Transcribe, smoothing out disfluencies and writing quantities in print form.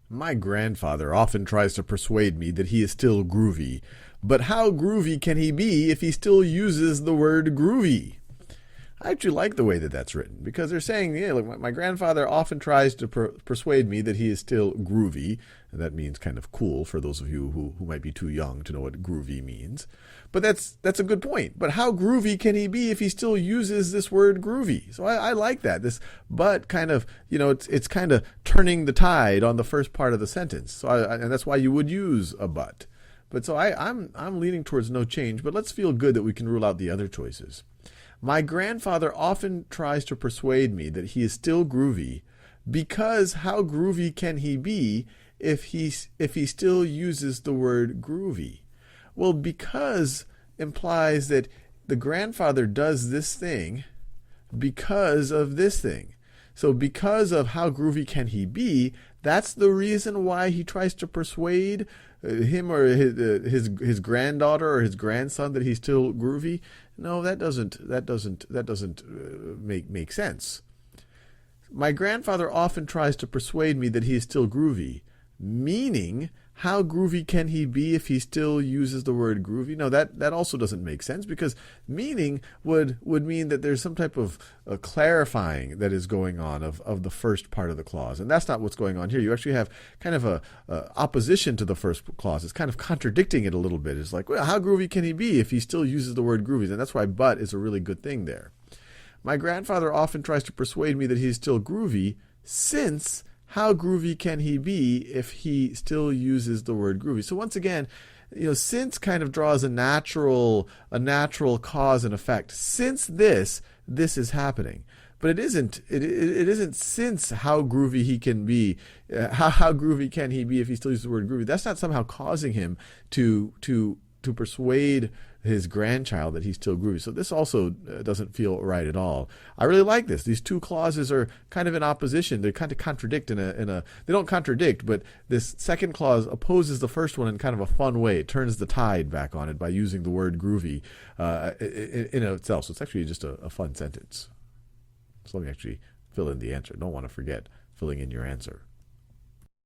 My grandfather often tries to persuade me that he is still groovy. But how groovy can he be if he still uses the word groovy? I actually like the way that that's written because they're saying, yeah, look, my grandfather often tries to persuade me that he is still groovy. And that means kind of cool for those of you who might be too young to know what groovy means. But that's a good point. But how groovy can he be if he still uses this word groovy? So I like that. This but kind of, it's kind of turning the tide on the first part of the sentence. So and that's why you would use a but. But so I'm leaning towards no change, but let's feel good that we can rule out the other choices. My grandfather often tries to persuade me that he is still groovy because how groovy can he be if he still uses the word groovy? Well, because implies that the grandfather does this thing because of this thing. So because of how groovy can he be, that's the reason why he tries to persuade him or his granddaughter or his grandson that he's still groovy. No, that doesn't make sense. My grandfather often tries to persuade me that he is still groovy, meaning how groovy can he be if he still uses the word groovy? No, that also doesn't make sense because meaning would mean that there's some type of clarifying that is going on of the first part of the clause. And that's not what's going on here. You actually have kind of a opposition to the first clause. It's kind of contradicting it a little bit. It's like, well, how groovy can he be if he still uses the word groovy? And that's why but is a really good thing there. My grandfather often tries to persuade me that he's still groovy since how groovy can he be if he still uses the word groovy? So once again, since kind of draws a natural cause and effect. Since this is happening. But it isn't since how groovy he can be. How groovy can he be if he still uses the word groovy? That's not somehow causing him to persuade his grandchild that he's still groovy. So this also doesn't feel right at all. I really like this. These two clauses are kind of in opposition. They kind of contradict they don't contradict, but this second clause opposes the first one in kind of a fun way. It turns the tide back on it by using the word groovy in itself. So it's actually just a fun sentence. So let me actually fill in the answer. Don't want to forget filling in your answer.